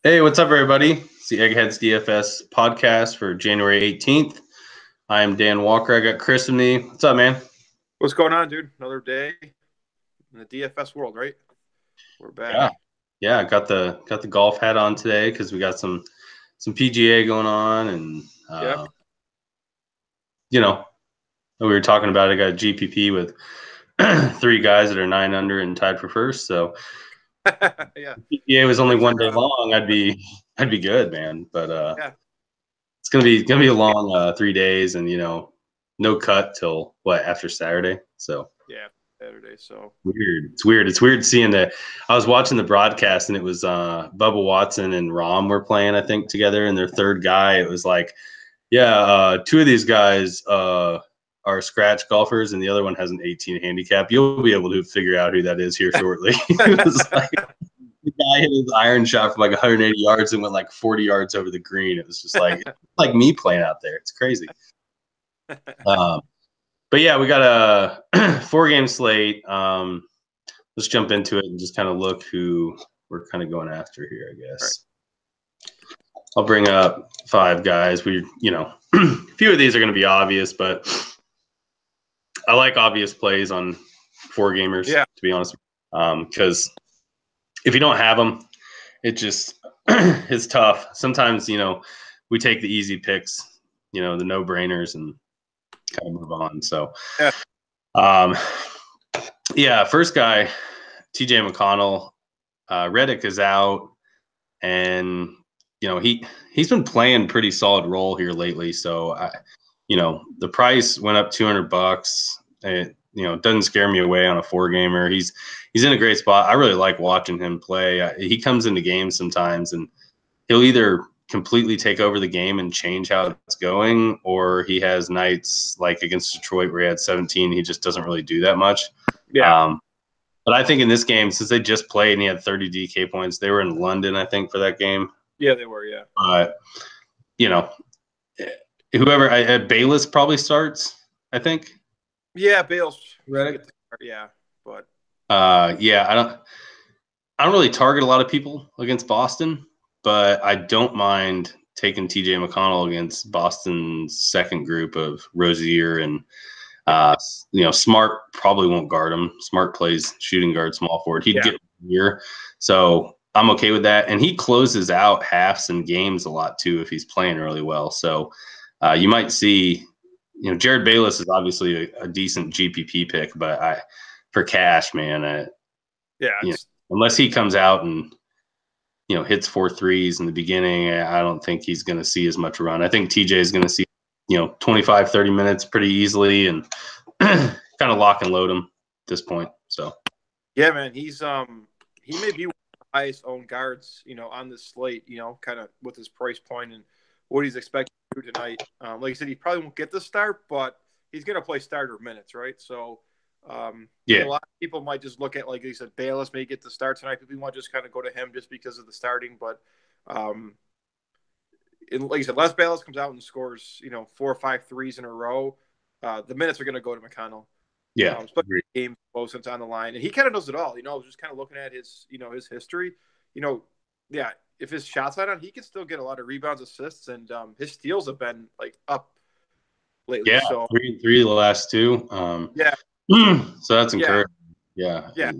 Hey, what's up, everybody? It's the Eggheads DFS podcast for January 18th. I am Dan Walker. I got Chris with me. What's up, man? What's going on, dude? Another day in the DFS world, right? We're Yeah, back. yeah. Got the golf hat on today because we got some PGA going on, and Yep. you know we were talking about. I got a GPP with three guys that are 9 under and tied for first. So Yeah. if PGA was only Things one are day long, I'd be good, man. But yeah. it's gonna be a long 3 days, and no cut till what after Saturday. So. Yeah. Saturday. So Weird. It's weird. It's weird seeing that. I was watching the broadcast and it was Bubba Watson and Rom were playing, I think, together. And their third guy, it was like, yeah, two of these guys are scratch golfers and the other one has an 18 handicap. You'll be able to figure out who that is here shortly. It was like the guy hit his iron shot from like 180 yards and went like 40 yards over the green. It was just like me playing out there. It's crazy. Um, but yeah, we got a 4 game slate. Let's jump into it and just kind of look who we're kind of going after here, I all right. guess. I'll bring up 5 guys. A few of these are going to be obvious, but I like obvious plays on 4 gamers, Yeah. to be honest. Because if you don't have them, it just it's tough. Sometimes, we take the easy picks, the no brainers and kind of move on. So, Yeah. um, yeah, first guy, TJ McConnell. Reddick is out, and he's been playing pretty solid role here lately. So the price went up $200. It doesn't scare me away on a 4 gamer. He's in a great spot. I really like watching him play. He comes into games sometimes, and he'll either completely take over the game and change how it's going, or he has nights like against Detroit where he had 17. He just doesn't really do that much. Yeah. Um, but I think in this game, since they just played and he had 30 DK points, they were in London, I think, for that game. Yeah, they were. Yeah. But you know, whoever Bayless probably starts, I think. Yeah. Bales should Reddick. get the start. Yeah. But Yeah, I don't really target a lot of people against Boston, but I don't mind taking TJ McConnell against Boston's second group of Rozier and Smart probably won't guard him. Smart plays shooting guard, small forward. He'd yeah. get here, so I'm okay with that. And he closes out halves and games a lot too if he's playing really well. So you might see, Jared Bayless is obviously a decent GPP pick, but for cash, man, Yeah. It's unless he comes out and hits 4 threes in the beginning, I don't think he's going to see as much run. I think TJ is going to see 25, 30 minutes pretty easily and kind of lock and load him at this point. So yeah, man. He may be one of the highest owned guards, on this slate, kind of with his price point and what he's expected to do tonight. Like I said, he probably won't get the start, but he's going to play starter minutes, right? So I think yeah, a lot of people might just look at, like you said, Bayless may get the start tonight. People might just kind of go to him just because of the starting. But um, like you said, Les Bayless comes out and scores, 4 or 5 threes in a row. The minutes are going to go to McConnell, yeah, especially agreed. game close on the line, and he kind of does it all. Just kind of looking at his, his history. You know, yeah, if his shots not on, he can still get a lot of rebounds, assists, and his steals have been like up lately. Yeah, So three of the last two. yeah, So that's yeah, encouraging. Yeah, yeah.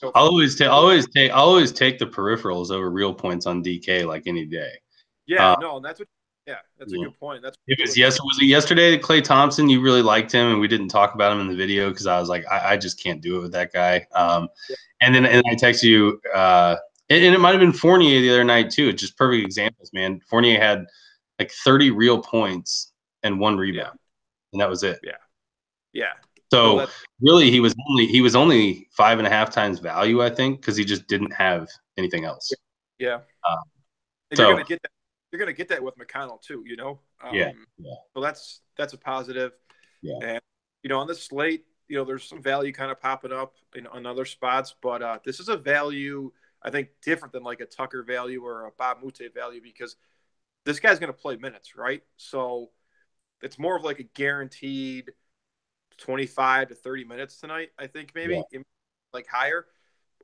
So I'll always take the peripherals over real points on DK like any day. yeah, Uh, no, and that's what. Yeah, that's a you know, good point. That's It what was people look at. was it yesterday that Clay Thompson? You really liked him, and we didn't talk about him in the video because I was like, I just can't do it with that guy. Yeah, And I text you, and it might have been Fournier the other night too. It's just perfect examples, man. Fournier had like 30 real points and 1 rebound, yeah, and that was it. yeah, yeah. No, So that really, he was only 5.5 times value, I think, because he just didn't have anything else. yeah. Um, And you're so gonna get that. You're gonna get that with McConnell too. yeah, yeah, So that's a positive. yeah, And on this slate, there's some value kind of popping up in other spots, but this is a value I think different than like a Tucker value or a Bob Mute value because this guy's going to play minutes, right? So it's more of like a guaranteed 25 to 30 minutes tonight. I think yeah, maybe like higher.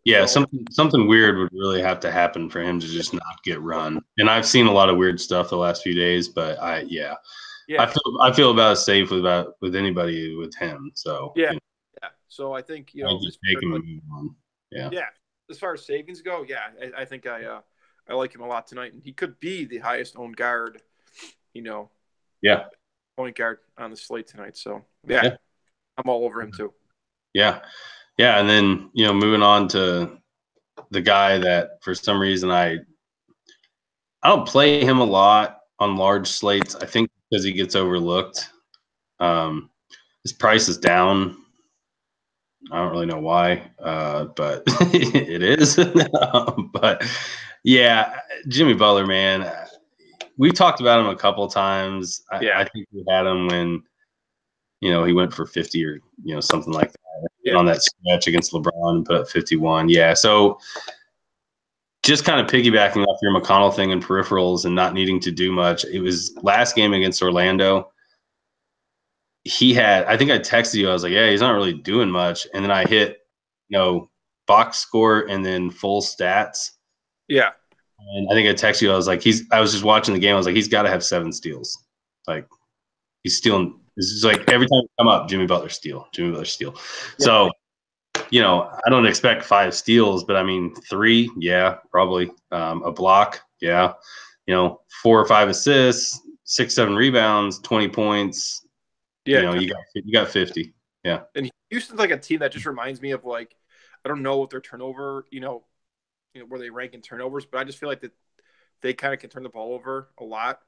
Yeah, So something weird would really have to happen for him to just not get run. And I've seen a lot of weird stuff the last few days, but yeah, I feel about as safe with anybody with him. So yeah, yeah. So I think I as just far take as him like and move on. Yeah, yeah, as far as savings go, yeah, I think I like him a lot tonight, and he could be the highest owned guard, you know, yeah, point guard on the slate tonight. So yeah, yeah, I'm all over him too. yeah, yeah. And then moving on to the guy that for some reason I don't play him a lot on large slates. I think because he gets overlooked. Um, his price is down. I don't really know why, but it is. But yeah, Jimmy Butler, man, we talked about him a couple of times. Yeah, I think we had him when he went for 50 or something like that. yeah, And on that stretch against LeBron and put up 51. Yeah, so just kind of piggybacking off your McConnell thing and peripherals and not needing to do much. It was last game against Orlando. I think I texted you. I was like, yeah, he's not really doing much. And then I hit, box score and then full stats. yeah, And I think I texted you. I was like, I was just watching the game. I was like, he's got to have 7 steals. Like he's stealing. This is like every time you come up, Jimmy Butler steal, Jimmy Butler steal. yeah. So, I don't expect 5 steals, but I mean 3, yeah, probably. A block, yeah. 4 or 5 assists, 6, 7 rebounds, 20 points. Yeah. You got 50. Yeah. And Houston's like a team that just reminds me of like I don't know what their turnover, where they rank in turnovers, but I just feel like that they kind of can turn the ball over a lot.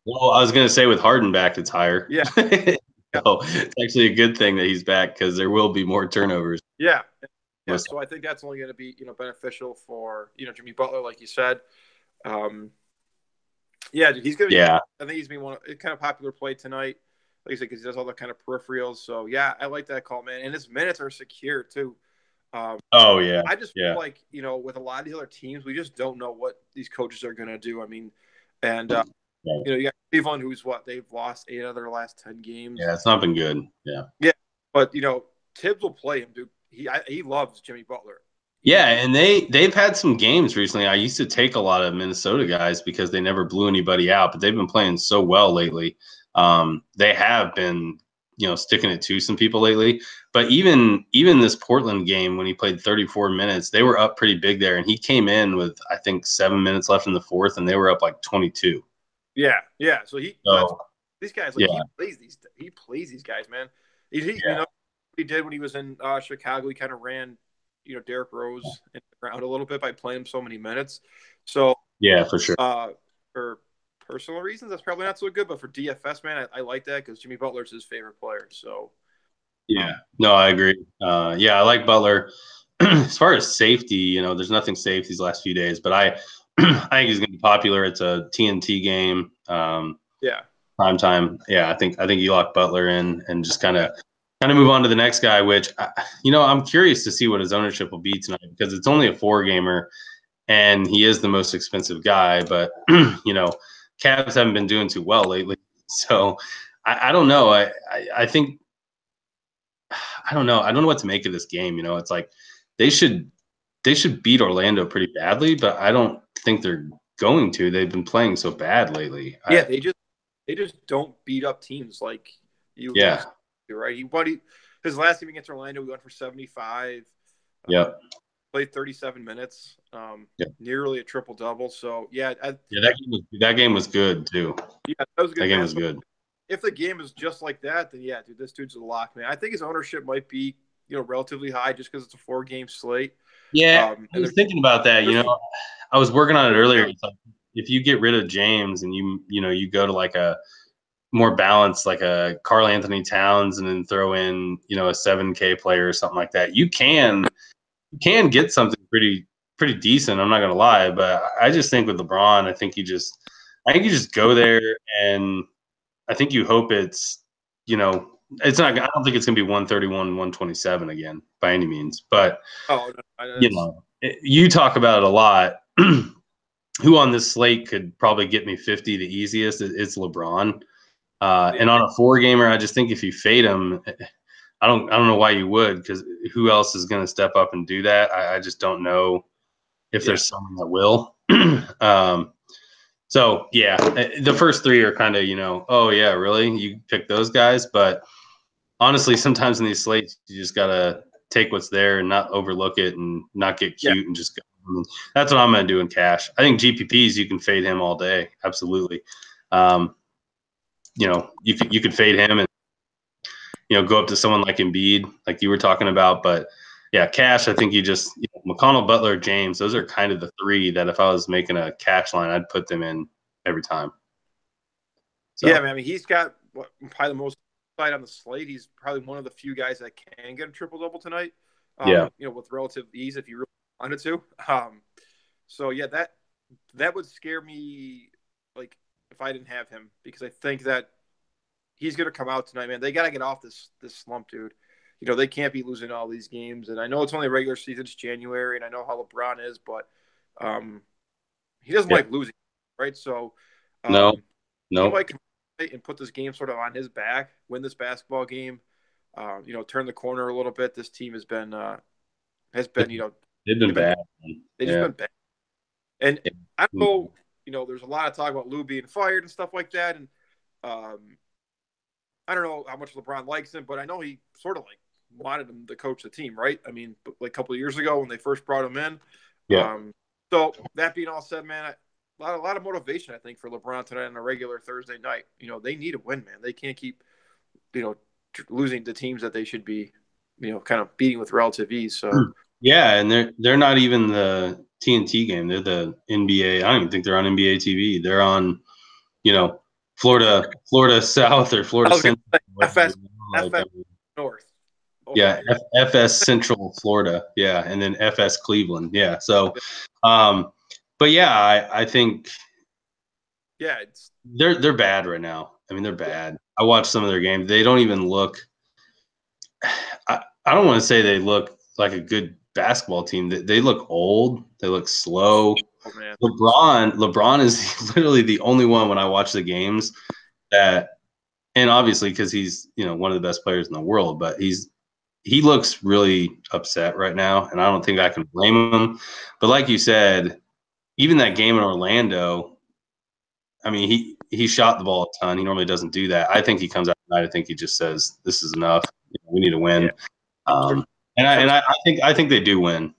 Well, I was going to say with Harden back, it's higher. Yeah. Yeah. So it's actually a good thing that he's back because there will be more turnovers. Yeah. Yeah. So I think that's only going to be, beneficial for, Jimmy Butler, like you said. Yeah, dude, he's going to be, Yeah. I think he's been one kind of popular play tonight. Like I said, because he does all the kind of peripherals. So yeah, I like that call, man. And his minutes are secure too. Oh yeah. I just Yeah. feel like, with a lot of the other teams, we just don't know what these coaches are going to do. I mean, and, you got Cleveland, who's they've lost 8 out of their last 10 games. Yeah, it's not been good. Yeah. Yeah. But, Tibbs will play him, dude. He loves Jimmy Butler. Yeah, and they've had some games recently. I used to take a lot of Minnesota guys because they never blew anybody out, but they've been playing so well lately. They have been, sticking it to some people lately. But even this Portland game when he played 34 minutes, they were up pretty big there, and he came in with I think 7 minutes left in the fourth, and they were up like 22. Yeah, yeah. So these guys yeah. he plays these guys, man. He Yeah. he did when he was in Chicago. He kind of ran Derrick Rose in the ground a little bit by playing him so many minutes. So Yeah, for sure. For personal reasons, that's probably not so good. But for DFS, man, I like that because Jimmy Butler's his favorite player. So Yeah, no, I agree. Yeah, I like Butler. As far as safety, there's nothing safe these last few days, but I think he's going to be popular. It's a TNT game. Yeah. Prime time. Yeah, I think you lock Butler in and just kind of move on to the next guy. Which I'm curious to see what his ownership will be tonight because it's only a 4-gamer, and he is the most expensive guy. But Cavs haven't been doing too well lately, so I don't know. I think I don't know. I don't know what to make of this game. It's like they should beat Orlando pretty badly, but I don't think they're going to. They've been playing so bad lately. Yeah, they just don't beat up teams like you. Yeah. Right. His last game against Orlando, we went for 75. Yep. Played 37 minutes. Yep. Nearly a triple double. So yeah. That game was good too. Yeah, that was a good. That game was good. If the game is just like that, then yeah, dude, this dude's a lock, man. I think his ownership might be, relatively high just because it's a 4-game slate. Yeah, I was thinking about that. I was working on it earlier. It's like if you get rid of James and you go to like a more balanced, like a Karl Anthony Towns, and then throw in a 7K player or something like that, you can get something pretty decent. I'm not gonna lie, but I just think with LeBron, I think you just go there, and I think you hope it's it's not. I don't think it's gonna be 131, 127 again by any means, but you talk about it a lot. Who on this slate could probably get me 50 the easiest? It's LeBron. And on a 4-gamer, I just think if you fade him, I don't know why you would, because who else is going to step up and do that? I just don't know if there's someone that will. So yeah, the first three are kind of, oh yeah, really? You pick those guys? But honestly, sometimes in these slates, you just gotta take what's there and not overlook it and not get cute and just go. I mean, that's what I'm gonna do in cash. I think GPPs, you can fade him all day, absolutely. You could fade him and go up to someone like Embiid, like you were talking about. But yeah, cash, I think you just McConnell, Butler, James. Those are kind of the three that if I was making a cash line, I'd put them in every time. So. Yeah, man. I mean, he's got probably the most fight on the slate. He's probably one of the few guys that can get a triple double tonight. With relative ease if you really wanted to. So yeah, that would scare me, like if I didn't have him, because I think that he's going to come out tonight, man. They got to get off this slump, dude. They can't be losing all these games. And I know it's only regular season, it's January, and I know how LeBron is, but he doesn't like losing, right? So no. He might come and put this game sort of on his back, win this basketball game, turn the corner a little bit. This team has been they've been bad. They've just been bad. And I know, there's a lot of talk about Lou being fired and stuff like that. And I don't know how much LeBron likes him, but I know he sort of like wanted him to coach the team, right? I mean, like a couple of years ago when they first brought him in. Yeah. So that being all said, man, a lot of motivation, I think, for LeBron tonight on a regular Thursday night. They need a win, man. They can't keep, losing to teams that they should be, kind of beating with relative ease. So yeah, and they're not even the TNT game. They're the NBA. I don't even think they're on NBA TV. They're on, Florida South or Florida Central. FS North. Okay. Yeah, FS Central Florida. Yeah, and then FS Cleveland. Yeah. So, but yeah, I think. Yeah, they're bad right now. I mean, they're bad. I watched some of their games. They don't even look. I don't want to say they look like a good basketball team. They look old. They look slow. Oh, man. LeBron is literally the only one when I watch the games that, and obviously because he's one of the best players in the world, but he looks really upset right now, and I don't think I can blame him. But like you said, even that game in Orlando, I mean, he shot the ball a ton. He normally doesn't do that. I think he comes out tonight. I think he just says, "This is enough. We need to win." Yeah. And I think they do win.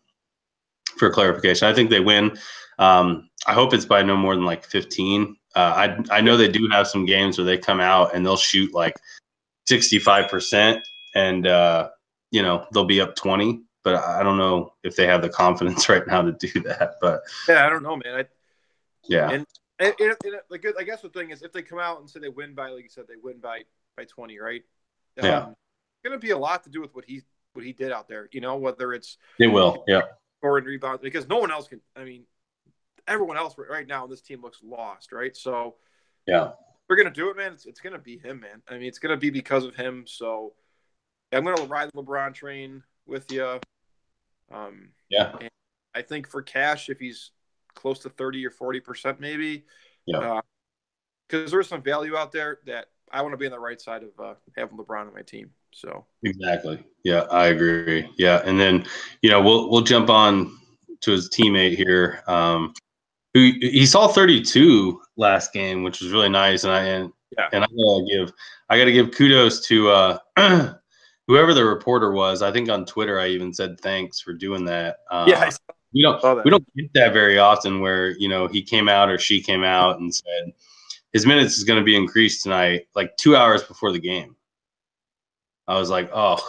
For clarification, I think they win. I hope it's by no more than like 15. I know they do have some games where they come out and they'll shoot like 65%, and they'll be up 20. But I don't know if they have the confidence right now to do that. But yeah, I don't know, man. And I guess the thing is, if they come out and say they win by, like you said, they win by 20, right? Yeah, it's going to be a lot to do with what he did out there. Whether it's they will, yeah, scoring rebounds, because no one else can. I mean, everyone else right now on this team looks lost, right? So yeah, we're going to do it, man. It's going to be him, man. I mean, it's going to be because of him. So I'm going to ride the LeBron train with you. Yeah, and I think for cash, if he's close to 30 or 40%, maybe. Yeah. Because there's some value out there that I want to be on the right side of having LeBron on my team. So exactly. Yeah, I agree. Yeah, and then we'll jump on to his teammate here, who he saw 32 last game, which was really nice, and I gotta give kudos to whoever the reporter was. I think on Twitter I even said thanks for doing that. We don't get that very often where he came out or she came out and said his minutes is going to be increased tonight, like 2 hours before the game. I was like, oh,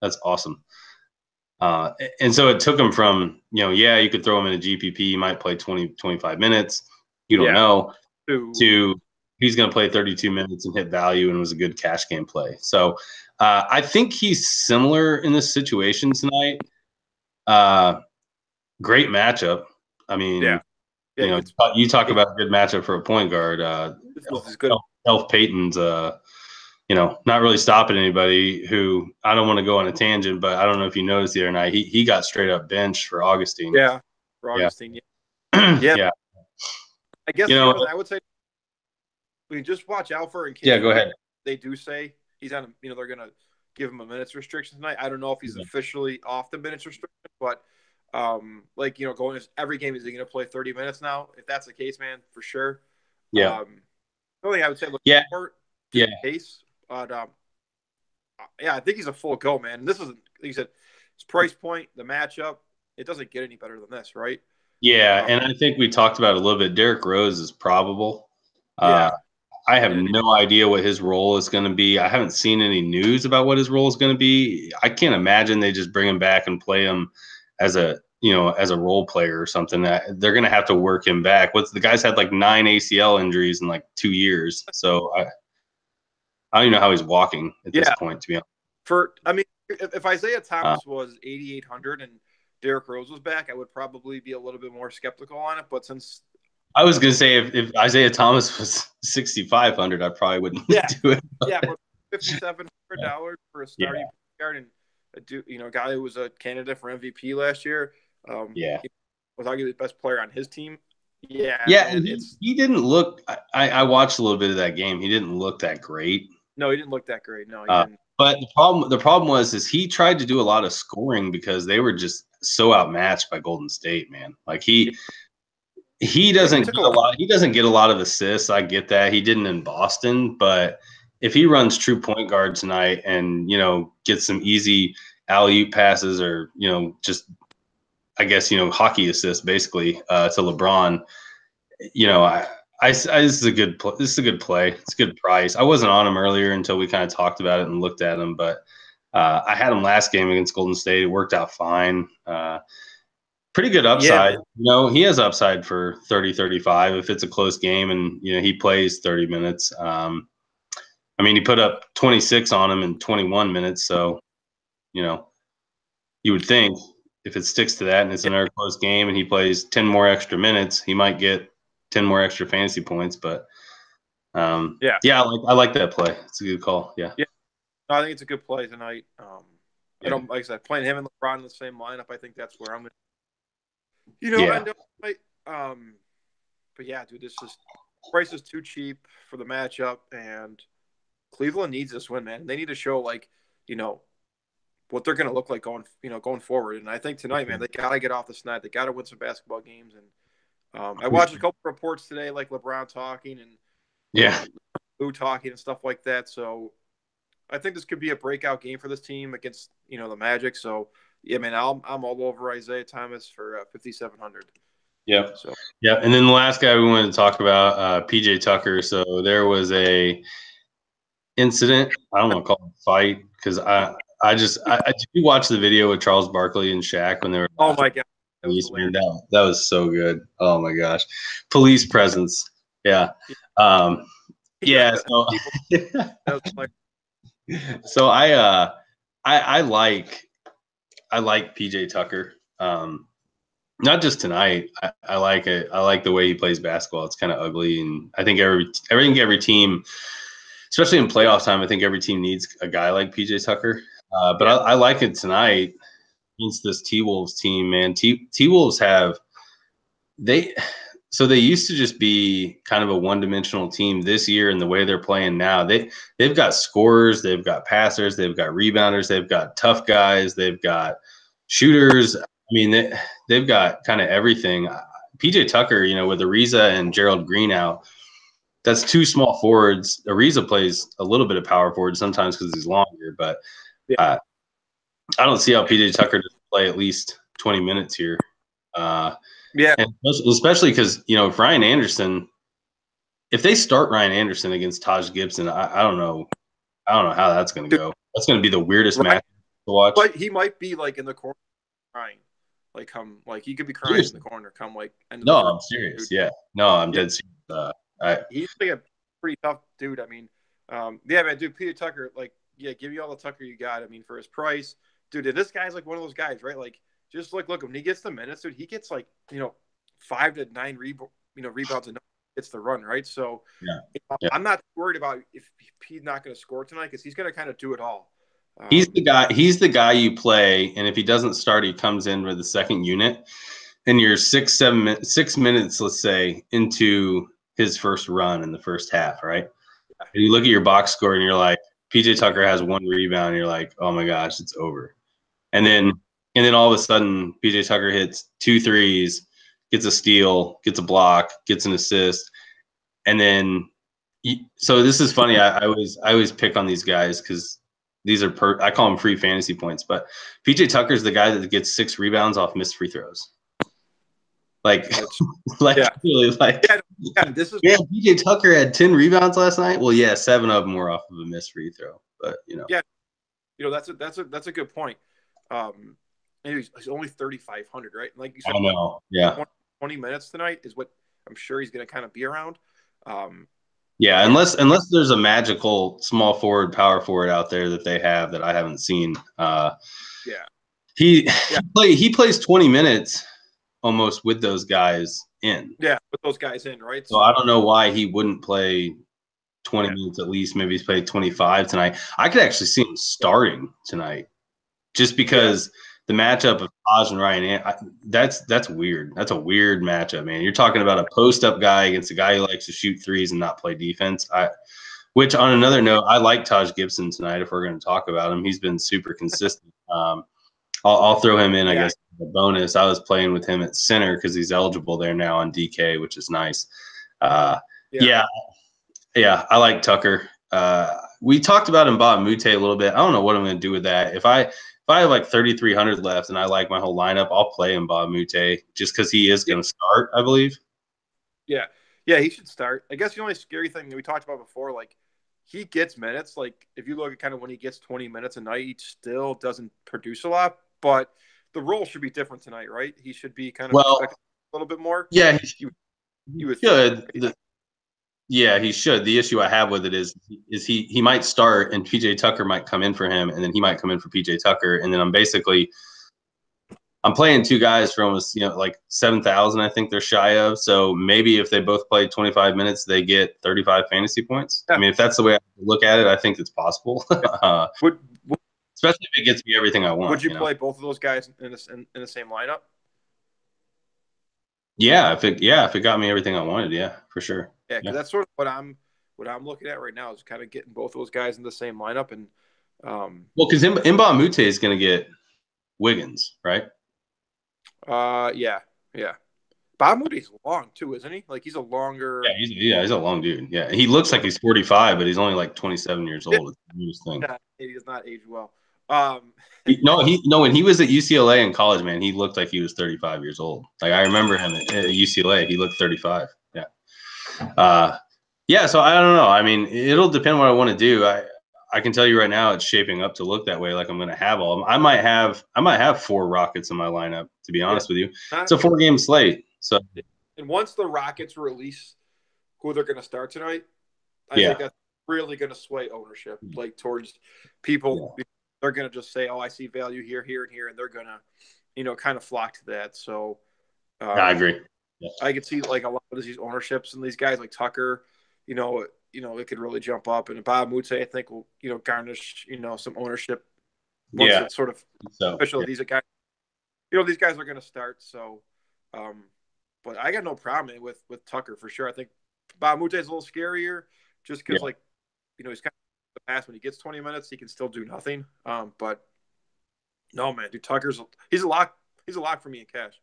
that's awesome. And so it took him from, you could throw him in a GPP, he might play 20, 25 minutes. You don't know, to he's going to play 32 minutes and hit value, and it was a good cash game play. So I think he's similar in this situation tonight. Great matchup. I mean, you talk about a good matchup for a point guard. Elf Payton's, not really stopping anybody. Who, I don't want to go on a tangent, but I don't know if you noticed the other night, he got straight up benched for Augustine. Yeah, for Augustine. Yeah. Yeah. I guess I would say we just watch out for. Yeah, go ahead. They do say he's on. They're gonna give him a minutes restriction tonight. I don't know if he's officially off the minutes restriction, but like, you know, going to every game, is he going to play 30 minutes now? If that's the case, man, for sure. Yeah. The only thing I would say, look, case, but yeah, I think he's a full go, man. And this is, like you said, his price point, the matchup, it doesn't get any better than this, right? Yeah, and I think we talked about it a little bit. Derrick Rose is probable. Yeah. I have no idea what his role is going to be. I haven't seen any news about what his role is going to be. I can't imagine they just bring him back and play him as a role player or something. They're going to have to work him back. The guy's had like 9 ACL injuries in like 2 years, so I don't even know how he's walking at this point, to be honest. If Isaiah Thomas was 8,800 and Derrick Rose was back, I would probably be a little bit more skeptical on it. But since I was going to say if Isaiah Thomas was 6,500, I probably wouldn't do it. Yeah, but $5,700 for a starting guard and a guy who was a candidate for MVP last year. He was arguably the best player on his team. Yeah, and he didn't look. I watched a little bit of that game. He didn't look that great. No, he didn't look that great. No, he didn't. But the problem was he tried to do a lot of scoring because they were just so outmatched by Golden State, man. Like he doesn't get a lot. He doesn't get a lot of assists. I get that. He didn't in Boston, but if he runs true point guard tonight and gets some easy alley-oop passes or just I guess hockey assists basically to LeBron, this is a good play. This is a good play. It's a good price. I wasn't on him earlier until we kind of talked about it and looked at him, but I had him last game against Golden State. It worked out fine. Pretty good upside. Yeah. He has upside for 30, 35 if it's a close game and he plays 30 minutes. He put up 26 on him in 21 minutes, so you would think if it sticks to that and it's another close game and he plays 10 more extra minutes, he might get 10 more extra fantasy points. But I like that play. It's a good call. Yeah. No, I think it's a good play tonight. I don't, like I said, playing him and LeBron in the same lineup. I think that's where I'm going to, end up. But yeah, dude, this is price is too cheap for the matchup, and Cleveland needs this win, man. They need to show what they're going to look like going forward. And I think tonight, man, they got to get off the snide. They got to win some basketball games. And I watched a couple reports today, like LeBron talking and Lou talking and stuff like that. So I think this could be a breakout game for this team against the Magic. So yeah, man, I'm all over Isaiah Thomas for 5,700. Yeah. So and then the last guy we wanted to talk about, PJ Tucker. So there was a incident. I don't want to call it a fight because I did watch the video with Charles Barkley and Shaq when they were. Oh my god, that was so good. Oh my gosh, police presence. Yeah. So so I like PJ Tucker. Not just tonight. I like it. I like the way he plays basketball. It's kind of ugly, and I think every team, especially in playoff time, I think every team needs a guy like PJ Tucker. But I like it tonight against this T-Wolves team, man. T-Wolves they used to just be kind of a one-dimensional team this year, and the way they're playing now, they've got scorers, they've got passers, they've got rebounders, they've got tough guys, they've got shooters. They've got kind of everything. PJ Tucker, with Ariza and Gerald Green out, that's two small forwards. Ariza plays a little bit of power forward sometimes because he's longer, but I don't see how PJ Tucker doesn't play at least 20 minutes here. And especially because if Ryan Anderson, if they start Ryan Anderson against Taj Gibson, I don't know how that's going to go. That's going to be the weirdest match to watch. But he might be in the corner crying, he could be crying in the corner. No, I'm serious. Yeah, no, I'm dead serious. He's a pretty tough dude. Man, dude, PJ Tucker, give you all the Tucker you got. For his price, dude. This guy's one of those guys, right? Just look when he gets the minutes, dude. He gets 5 to 9 rebounds and gets the run, right? So I'm not worried about if he's not going to score tonight because he's going to kind of do it all. He's the guy you play, and if he doesn't start, he comes in with the second unit, and you're 6 minutes, let's say, into his first run in the first half, right? And you look at your box score, and you're like, PJ Tucker has one rebound, and you're like, oh my gosh, it's over. And then all of a sudden, PJ Tucker hits 2 threes, gets a steal, gets a block, gets an assist, and then so this is funny. I always pick on these guys because these are I call them free fantasy points, but PJ Tucker's the guy that gets 6 rebounds off missed free throws. Like, really, this is PJ Tucker had 10 rebounds last night. Well, yeah, 7 of them were off of a missed free throw, but that's a good point. He's only 3,500, right? Like you said, I know, yeah. 20 minutes tonight is what I'm sure he's going to kind of be around. Unless there's a magical small forward, power forward out there that they have that I haven't seen. He plays 20 minutes almost with those guys in. Yeah, with those guys in, right? So I don't know why he wouldn't play 20 minutes at least. Maybe he's played 25 tonight. I could actually see him starting tonight just because the matchup of Taj and Ryan, that's weird. That's a weird matchup, man. You're talking about a post-up guy against a guy who likes to shoot threes and not play defense. Which, on another note, I like Taj Gibson tonight if we're going to talk about him. He's been super consistent. I'll throw him in, I guess, a bonus. I was playing with him at center because he's eligible there now on DK, which is nice. I like Tucker. We talked about Mbah a Moute a little bit. I don't know what I'm going to do with that. If I have like 3,300 left and I like my whole lineup, I'll play Mbah a Moute just because he is going to start, I believe. Yeah, he should start. I guess the only scary thing that we talked about before, like, he gets minutes. Like, if you look at kind of when he gets 20 minutes a night, he still doesn't produce a lot. But the role should be different tonight, right? He should be kind of a little bit more. Yeah, he should. Yeah, he should. The issue I have with it is he might start and PJ Tucker might come in for him, and then he might come in for PJ Tucker, and then I'm playing 2 guys for almost like 7,000. I think they're shy of. So maybe if they both play 25 minutes, they get 35 fantasy points. Yeah. I mean, if that's the way I look at it, I think it's possible. Especially if it gets me everything I want. Would you play both of those guys in the same lineup? Yeah, if it got me everything I wanted, yeah, for sure. Yeah, because that's sort of what I'm looking at right now is kind of getting both of those guys in the same lineup. And because Mbah a Moute is going to get Wiggins, right? Yeah. Bob Moody's long too, isn't he? Like, he's a longer. Yeah, he's a long dude. Yeah, he looks like he's 45, but he's only like 27 years old. It's the weirdest thing. He does not age well. When he was at UCLA in college, man, he looked like he was 35 years old. Like, I remember him at UCLA, he looked 35. Yeah. So I don't know. I mean, it'll depend what I want to do. I can tell you right now, it's shaping up to look that way. Like, I'm going to have all of them. I might have 4 Rockets in my lineup, to be honest with you. It's a 4-game slate. So, and once the Rockets release who they're going to start tonight, I think that's really going to sway ownership, like, towards people. Yeah. They're going to just say, "Oh, I see value here, here, and here," and they're going to, kind of flock to that. So, I agree. Yeah. I could see, like, a lot of these ownerships and these guys like Tucker, it could really jump up. And Bob Moute, I think, will, garnish, some ownership. Once it's sort of official. Yeah. These guys, these guys are going to start. So, but I got no problem with Tucker for sure. I think Bob Moute is a little scarier just because, he's kind of the past when he gets 20 minutes, he can still do nothing. But no, man, dude, he's a lock for me in cash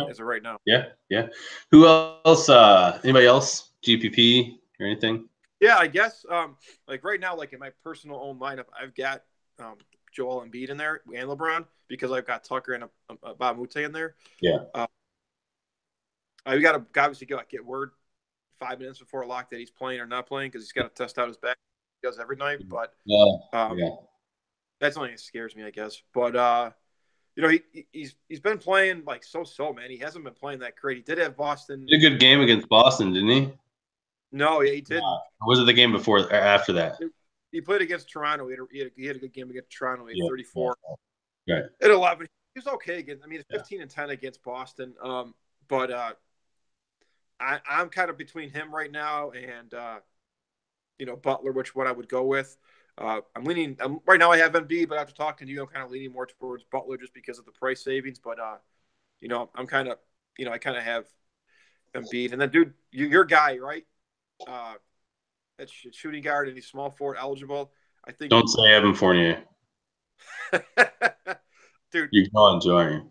as of right now. Yeah. Who else? Anybody else? GPP or anything? Yeah, I guess. Like right now, like in my personal own lineup, I've got Joel Embiid in there and LeBron because I've got Tucker and a Bob Moute in there. Yeah. I've got to obviously get word 5 minutes before lock that he's playing or not playing because he's got to test out his back. He does every night, but that's only that scares me, I guess. But he's been playing like so, man. He hasn't been playing that great. He did have Boston. He did a good game against Boston, didn't he? No, he didn't. Or was it the game before or after that? He played against Toronto. He had a good game against Toronto. He had 34. Right. At 11. He was okay against. I mean, 15 and 10 against Boston. But I'm kind of between him right now and Butler, which one I would go with. I'm leaning. Right now I have Embiid, but after talking to you, I'm kind of leaning more towards Butler just because of the price savings. But I'm kind of I kind of have Embiid, and then dude, your guy, right? That's shooting guard and he's small forward eligible. I think. Don't say Evan Fournier. Dude, You're going, Jordan.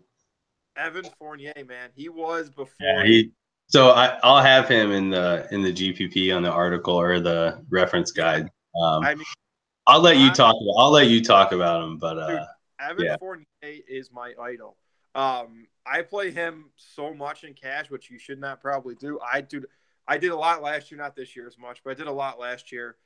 Evan Fournier, man, he was Yeah, before. so I'll have him in the GPP on the article or the reference Yeah, guide. I mean, I'll let you talk. I'll let you talk about him, but dude, Evan yeah. Fournier is my idol. I play him so much in cash, which you should not probably do. I did a lot last year, not this year as much, but I did a lot last year.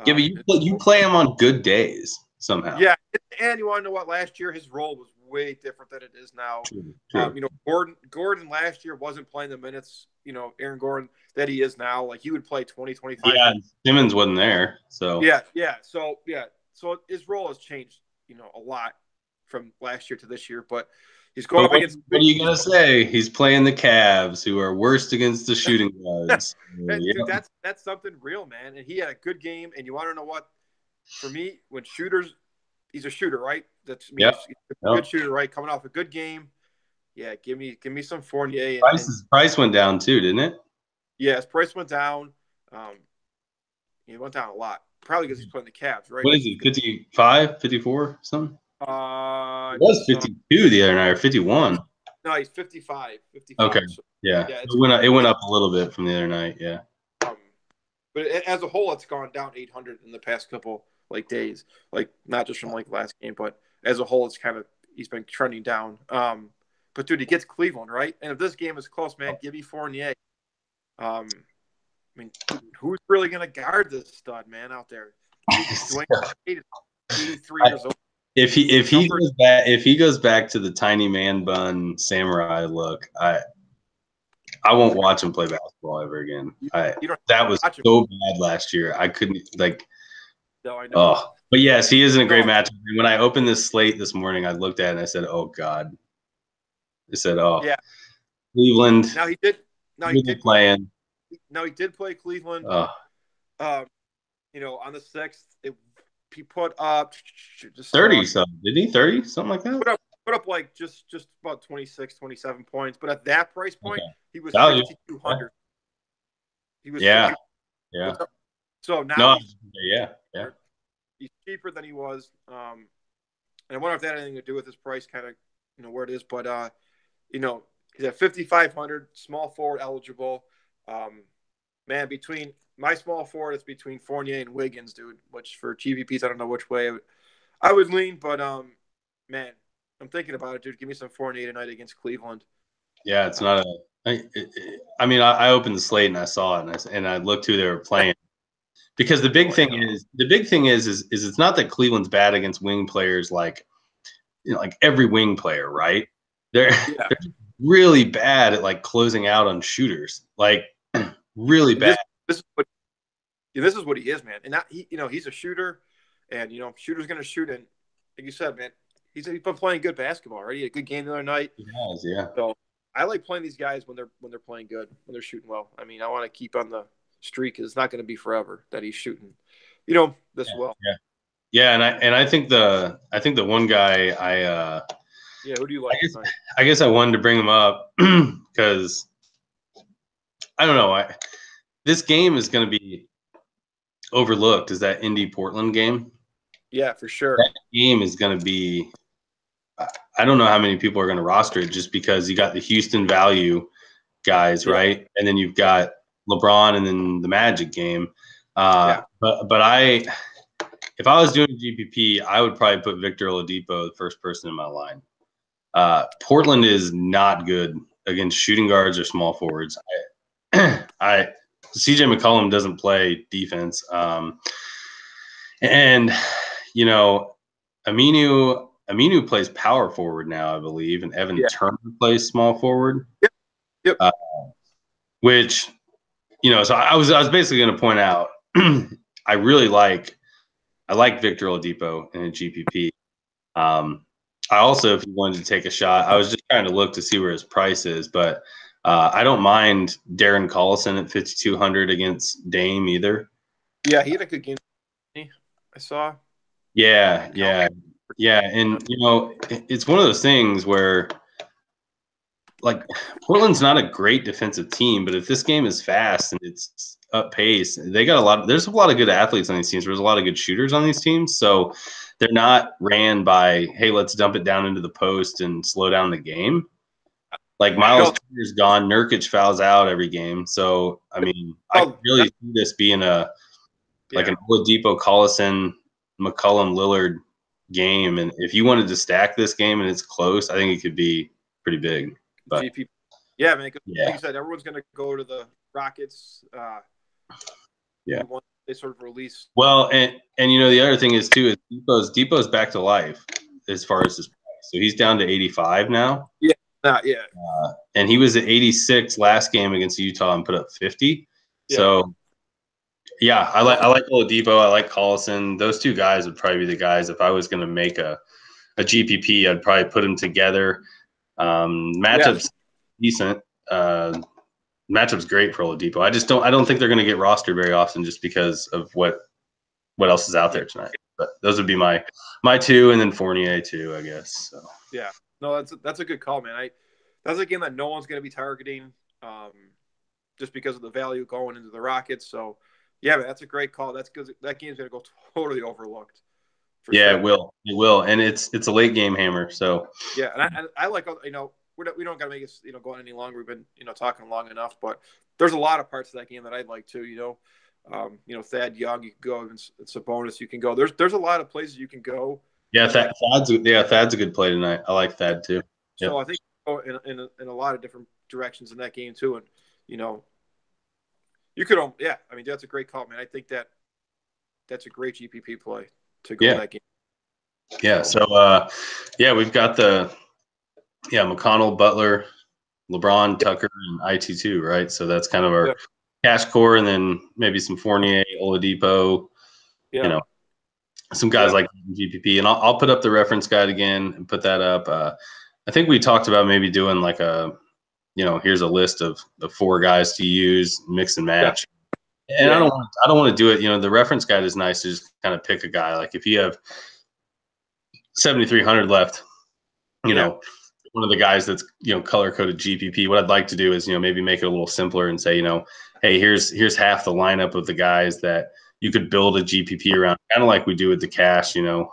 Yeah, but you play him on good days somehow. Yeah, and you want to know what? Last year his role was way different than it is now. True. You know, Gordon last year wasn't playing the minutes, you know, Aaron Gordon that he is now. Like he would play 20, 25 Yeah, minutes. Simmons wasn't there, so Yeah. So his role has changed, you know, a lot from last year to this year. But he's going up against. What are you gonna say? He's playing the Cavs, who are worst against the shooting guards. Dude, that's something real, man. And he had a good game. And you want to know what? For me, when shooters, he's a shooter, right? That's he's a good shooter, right? Coming off a good game. Yeah, give me some Fournier. Price went down too, didn't it? Yeah, his price went down. He went down a lot. Probably because he's playing the Cavs, right? What is he? 55, 54, something? It was 52 the other night, or 51. No, he's 55. 55. Okay. So, yeah. It went up a little bit from the other night. Yeah. But as a whole, it's gone down 800 in the past couple days. Like not just from last game, but as a whole, he's been trending down. But dude, he gets Cleveland, right? And if this game is close, man, give me Fournier. I mean, who's really going to guard this stud, man, out there? He's 83 years old. If he goes back to the tiny man bun samurai look, I won't watch him play basketball ever again. That was so bad last year. I couldn't No, I know. Oh, but yes, he is in a great matchup. When I opened this slate this morning, I looked at it and I said, "Oh God." I said, "Oh yeah, Cleveland." Now he did. Now he did playing. Now he did play Cleveland. You know, on the 6th, he put up 30 something. Did he 30 something like that? Put up like just about 26, 27 points. But at that price point, he was 5,200. He was yeah. So now he's cheaper than he was. And I wonder if that had anything to do with his price, kind of, you know, where it is. But you know, he's at 5,500, small forward eligible. Man, between my small forward, it's between Fournier and Wiggins, dude. Which for GPPs, I don't know which way I would lean, but man, I'm thinking about it, dude. Give me some Fournier tonight against Cleveland. Yeah, it's not a. I mean, I opened the slate and I saw it, and I looked who they were playing. Because the big thing is it's not that Cleveland's bad against wing players like every wing player, right? They're really bad at like closing out on shooters, like really bad. This is what he is, man. And he's a shooter, and shooter's gonna shoot. And like you said, man, he's been playing good basketball, right? He had a good game the other night. He has, yeah. So I like playing these guys when they're playing good, when they're shooting well. I mean, I want to keep on the streak because it's not going to be forever that he's shooting, this well. Yeah, and I think the one guy who do you like? I guess I wanted to bring him up because I don't know. This game is going to be overlooked. Is that Indy Portland game? Yeah, for sure. That game is going to be. I don't know how many people are going to roster it just because you got the Houston value guys, right? And then you've got LeBron and then the Magic game. But if I was doing GPP, I would probably put Victor Oladipo the first person in my line. Portland is not good against shooting guards or small forwards. CJ McCollum doesn't play defense. And Aminu plays power forward now, I believe, and Evan Turner plays small forward. Yep. Which, so I was basically going to point out, I like Victor Oladipo in a GPP. I also, if you wanted to take a shot, I was just trying to look to see where his price is, but I don't mind Darren Collison at 5,200 against Dame either. Yeah, he had a good game. I saw. Yeah. And, it's one of those things where, like, Portland's not a great defensive team, but if this game is fast and it's up pace. They got a lot. There's a lot of good athletes on these teams. There's a lot of good shooters on these teams. So they're not ran by, hey, let's dump it down into the post and slow down the game. Like Miles Turner's gone, Nurkic fouls out every game. So I mean, I could really see this being an Oladipo, Collison, McCollum, Lillard game. And if you wanted to stack this game and it's close, I think it could be pretty big. But yeah, man. Like you said, everyone's going to go to the Rockets. They sort of release. Well, and the other thing is too is Depot's back to life as far as his price. So he's down to 85 now. Yeah. And he was at 86 last game against Utah and put up 50. Yeah. So yeah, I like Oladipo. I like Collison. Those two guys would probably be the guys if I was going to make a GPP. I'd probably put them together. Matchups decent. Matchup's great for Oladipo. I don't think they're going to get rostered very often just because of what else is out there tonight. But those would be my two, and then Fournier too, I guess. So yeah, no, that's a good call, man. That's a game that no one's going to be targeting, just because of the value going into the Rockets. So yeah, man, that's a great call. That's because that game's going to go totally overlooked. Yeah, sure. It will, and it's a late game hammer. So yeah, and I like, we don't got to make it go on any longer. We've been talking long enough, but there's a lot of parts of that game that I'd like to. Thad Young, you can go. It's a bonus. You can go. There's a lot of places you can go. Yeah, Thad's a good play tonight. I like Thad too. Yep. So I think in a lot of different directions in that game too, and you could. Yeah, I mean that's a great call, man. I think that's a great GPP play to go that game. Yeah. So we've got McConnell, Butler, LeBron, Tucker, and IT2, right? So that's kind of our cash core, and then maybe some Fournier, Oladipo, some guys like GPP. And I'll put up the reference guide again and put that up. I think we talked about maybe doing like here's a list of the 4 guys to use, mix and match. Yeah. And I don't want to do it. The reference guide is nice to just kind of pick a guy. Like if you have 7,300 left, one of the guys that's color coded GPP. What I'd like to do is maybe make it a little simpler and say hey, here's half the lineup of the guys that you could build a GPP around, kind of like we do with the cash, and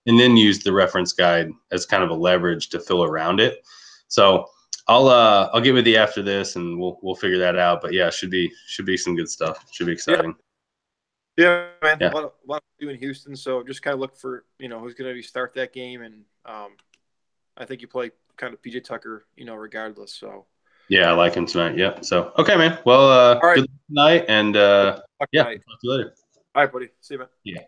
then use the reference guide as kind of a leverage to fill around it. So I'll get with you after this and we'll figure that out. But yeah, should be some good stuff. Should be exciting. Yeah, man. Yeah. A lot to do in Houston, so just kind of look for who's going to start that game, and I think you play kind of PJ Tucker, regardless. So yeah, I like him tonight. Yeah. So okay, man. Well, all right. Good night, and talk to you later. All right, buddy. See you, man. Yeah.